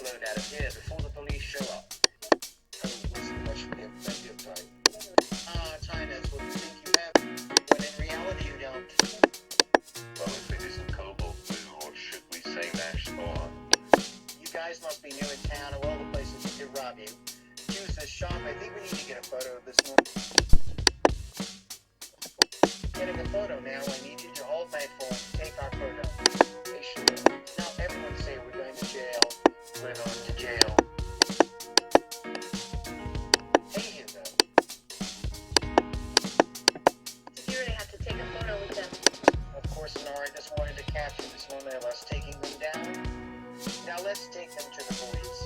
load out of here before the police show up. Listen, that should give plenty of time. Time is what you think you have, when in reality you don't. Well, if it isn't cobalt blue, or should we say nash spawn? You guys must be new in town of all the places we could rob you. Use this shop. I think we need to get a photo of this one. Getting a photo now, I need you to hold my phone and take our photo. Hey, sure. Now everyone say we're going to jail. We're going to jail. Hey, you though. Security had to take a photo with them. Of course, Nora just wanted to capture this moment of us taking them down. Now let's take them to the police.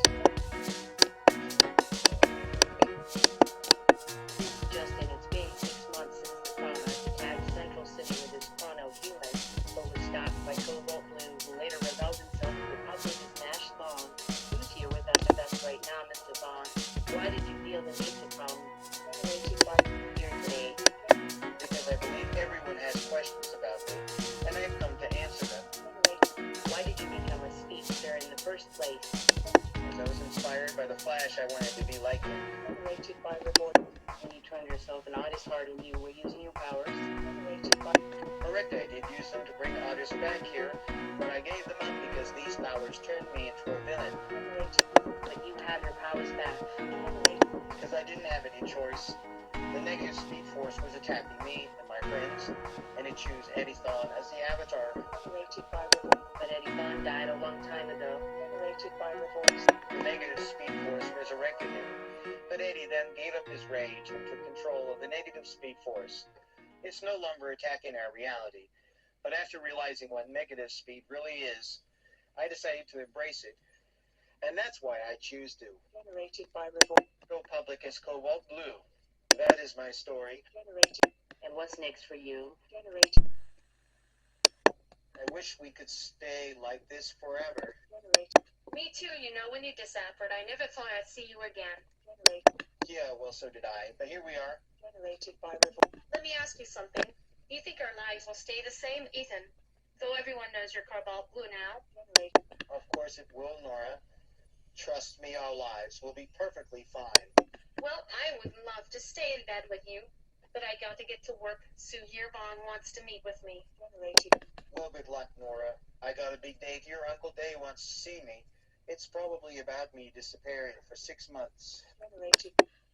Justin, it's been 6 months since the chronarch attacked Central City with his chrono-human, but was stopped by Cobalt Blue, who later rebelled himself to the public as Nash Spawn. Who's here with us right now, Mr. Bond? Why did you feel the need to come here today? Because I believe everyone has questions about me, and I've come to answer them. Why did you become a speedster in the first place? As I was inspired by the Flash, I wanted to be like him. When you turned yourself an artist heart and you were using your powers. Correct, I did use them to bring Otis back here, but I gave them up because these powers turned me into a villain. But you have your powers back. Because I didn't have any choice. The negative speed force was attacking me and my friends, and it chose Eddie Thawne as the avatar. But Eddie Thawne died a long time ago. The negative speed force resurrected him, but Eddie then gave up his rage and took control of the negative speed force. It's no longer attacking our reality, but after realizing what negative speed really is, I decided to embrace it, and that's why I choose to go public as Cobalt Blue. That is my story. And what's next for you? I wish we could stay like this forever. Me too, you know, when you disappeared, I never thought I'd see you again. Yeah, well, so did I, but here we are. Let me ask you something. You think our lives will stay the same, Ethan? Though everyone knows you're cobalt blue now. Of course it will, Nora. Trust me, our lives will be perfectly fine. Well, I would love to stay in bed with you, but I got to get to work. Sue Yearbon wants to meet with me. Well, good luck, Nora. I got a big date here. Uncle Day wants to see me. It's probably about me disappearing for 6 months.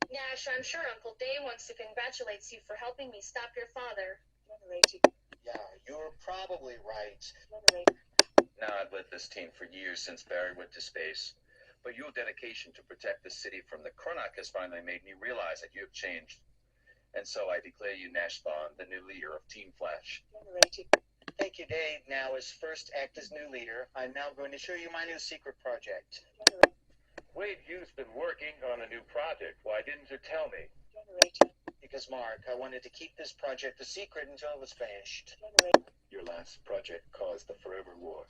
Nash, I'm sure Uncle Day wants to congratulate you for helping me stop your father. Yeah, you're probably right. Now, I've led this team for years since Barry went to space, but your dedication to protect the city from the chronarch has finally made me realize that you have changed. And so I declare you Nash Spawn, the new leader of Team Flash. Thank you, Dave. Now, as first act as new leader, I'm now going to show you my new secret project. Wait, you've been working on a new project. Why didn't you tell me? Because, Mark, I wanted to keep this project a secret until it was finished. Your last project caused the Forever War.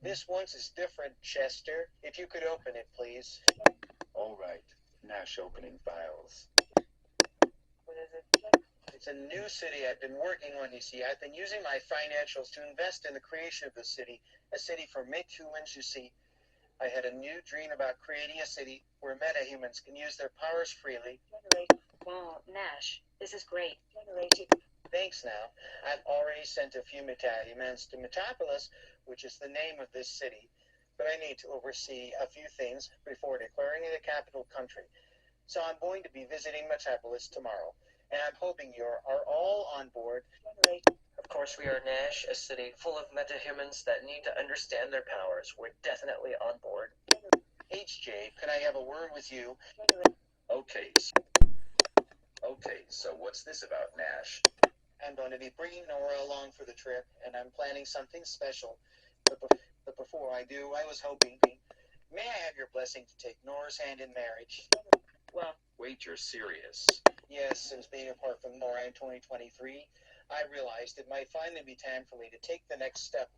This once is different, Chester. If you could open it, please. All right. Nash opening files. What is it? It's a new city I've been working on, you see. I've been using my financials to invest in the creation of the city. A city for metahumans, you see. I had a new dream about creating a city where metahumans can use their powers freely. Wow, Nash, this is great. Thanks now. I've already sent a few metahumans to Metapolis, which is the name of this city. But I need to oversee a few things before declaring it a capital country. So I'm going to be visiting Metapolis tomorrow. And I'm hoping you are all on board. Of course we are, Nash, a city full of metahumans that need to understand their powers. We're definitely on board. HJ, could I have a word with you? Okay. Okay, so what's this about, Nash? I'm going to be bringing Nora along for the trip, and I'm planning something special. But before I do, I was hoping, may I have your blessing to take Nora's hand in marriage? Well, Wait, you're serious? Yes, since being apart from Nora in 2023, I realized it might finally be time for me to take the next step.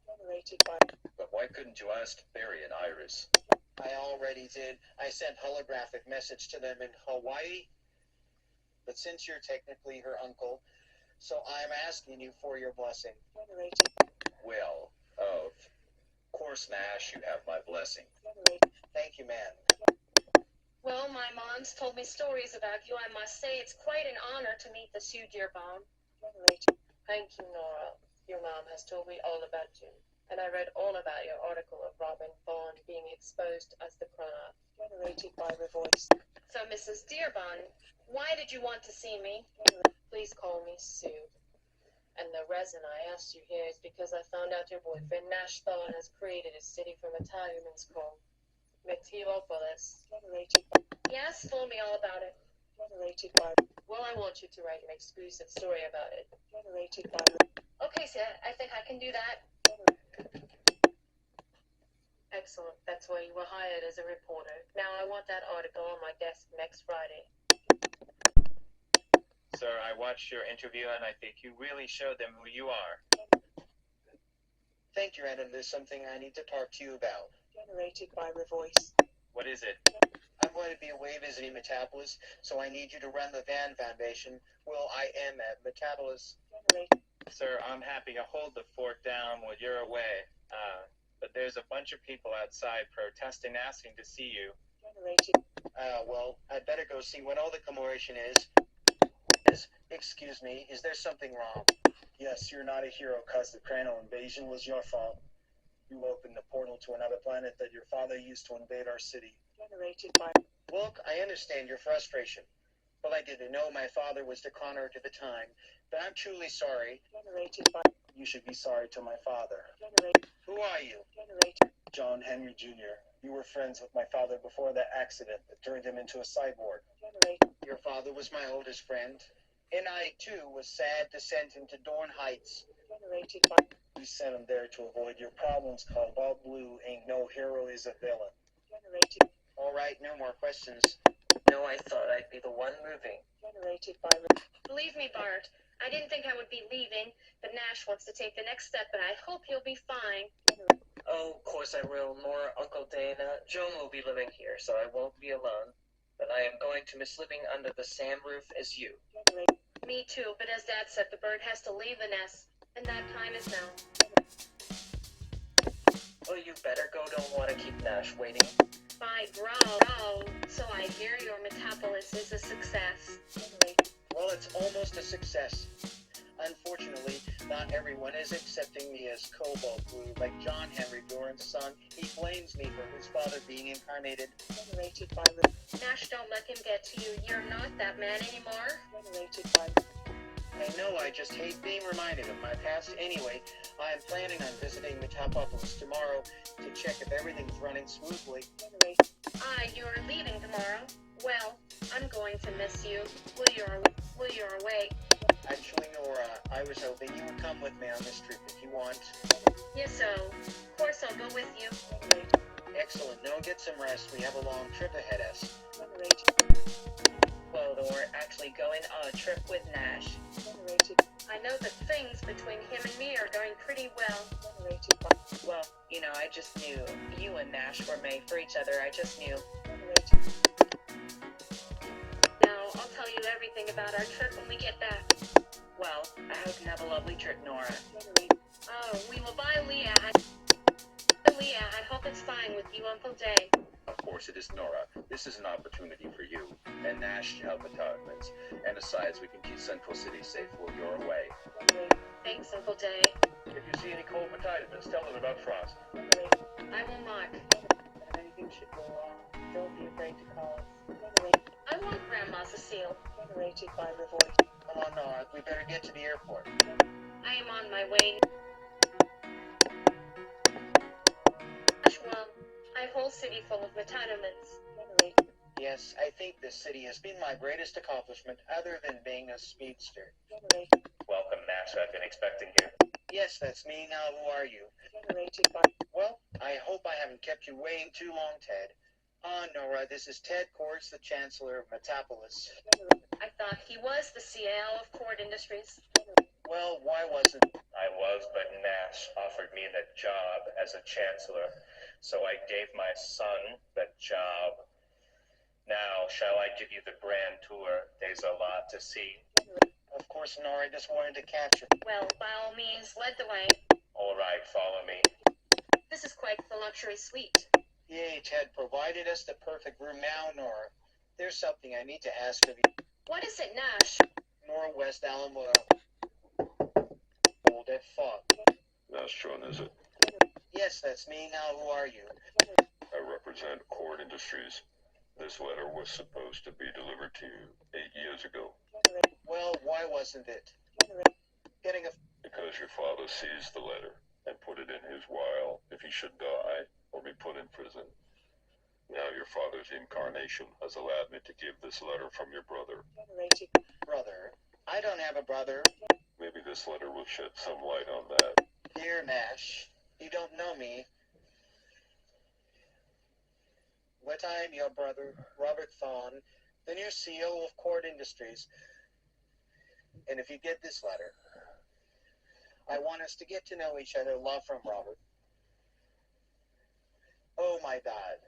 But why couldn't you ask Barry and Iris? I already did. I sent holographic message to them in Hawaii. But since you're technically her uncle, so I'm asking you for your blessing. Well, of course, Nash, you have my blessing. Thank you, ma'am. Well, my mom's told me stories about you. I must say it's quite an honor to meet the Sue Dearborn. Thank you, Nora. Your mom has told me all about you, and I read all about your article of Robin Bond being exposed as the chronarch. So, Mrs. Dearborn, why did you want to see me? Please call me Sue. And the reason I asked you here is because I found out your boyfriend Nash Thorne has created a city for metahumans called Metaopolis. Yes, told me all about it. Well, I want you to write an exclusive story about it. Okay, sir, I think I can do that. Excellent. That's why you were hired as a reporter. Now I want that article on my desk next Friday. Sir, I watched your interview and I think you really showed them who you are. Thank you, Adam. There's something I need to talk to you about. What is it? I'm going to be away visiting Metapolis, so I need you to run the Van Foundation. Well, I am at Metapolis. Sir, I'm happy to hold the fort down while you're away. But there's a bunch of people outside protesting, asking to see you. Well, I'd better go see what all the commemoration is. Excuse me, is there something wrong? Yes, you're not a hero, cuz the Crano invasion was your fault. You opened the portal to another planet that your father used to invade our city. Look, I understand your frustration. Well, I didn't know my father was the chronarch at the time, but I'm truly sorry. You should be sorry to my father. Who are you? John Henry Jr. You were friends with my father before that accident that turned him into a cyborg. Your father was my oldest friend, and I, too, was sad to send him to Dorn Heights. You sent him there to avoid your problems. Cobalt Blue ain't no hero, is a villain. All right, no more questions. No, I thought I'd be the one moving. Believe me, Bart, I didn't think I would be leaving, but Nash wants to take the next step, and I hope he'll be fine. Oh, of course I will. Nora, Uncle Dana, Joan will be living here, so I won't be alone. But I am going to miss living under the same roof as you. Me too, but as Dad said, the bird has to leave the nest, and that time is now. Well, you better go. Don't want to keep Nash waiting. Bye, bro. So I hear your Metapolis is a success. Well, it's almost a success. Unfortunately, not everyone is accepting me as Cobalt Blue. Like John Henry Doran's son, he blames me for his father being incarnated. Nash, don't let him get to you. You're not that man anymore. I know, I just hate being reminded of my past. Anyway, I am planning on visiting Metapolis tomorrow to check if everything's running smoothly. You're leaving tomorrow. Well, I'm going to miss you. Will you're away? Actually, Nora, I was hoping you would come with me on this trip if you want. Yes, so, of course I'll go with you. Excellent. Now get some rest. We have a long trip ahead of us. Well, then we're actually going on a trip with Nash. I know that things between him and me are going pretty well. Well, you know, I just knew you and Nash were made for each other. I just knew. Now, I'll tell you everything about our trip when we get back. Well, I hope you have a lovely trip, Nora. Oh, we will buy Leah. I hope it's fine with you, Uncle Day. Of course it is, Nora. This is an opportunity for you and Nash to help metahumans. And besides, we can keep Central City safe while you're away. Thanks, Uncle Day. If you see any cold metahumans, tell them about Frost. I will not. If anything should go wrong, don't be afraid to call us. I want Grandma Cecile. Come on, Nora. We better get to the airport. I am on my way. Well, a whole city full of metahumans. Yes, I think this city has been my greatest accomplishment other than being a speedster. Welcome, Nash. I've been expecting you. Yes, that's me. Now, who are you? Well, I hope I haven't kept you waiting too long, Ted. Nora, this is Ted Quartz, the Chancellor of Metapolis. I thought he was the CAO of Cord Industries. Well, why wasn't... I was, but Nash offered me the job as a chancellor, so I gave my son the job. Now, shall I give you the grand tour? There's a lot to see. Of course, Nora, I just wanted to catch her. Well, by all means, lead the way. All right, follow me. This is quite the luxury suite. Yay, Ted provided us the perfect room now, Nora. There's something I need to ask of you. What is it, Nash? Nora West Alamo. Hold that thought. Nash John, is it? Yes, that's me. Now, who are you? I represent Cord Industries. This letter was supposed to be delivered to you 8 years ago. Well, why wasn't it? Getting a... Because your father seized the letter and put it in his vial if he should die or be put in prison. Now your father's incarnation has allowed me to give this letter from your brother. Brother? I don't have a brother. Maybe this letter will shed some light on that. Dear Nash, you don't know me. But I am your brother, Robert Thawne, the new CEO of Cord Industries. And if you get this letter, I want us to get to know each other. Love from Robert. Oh, my God.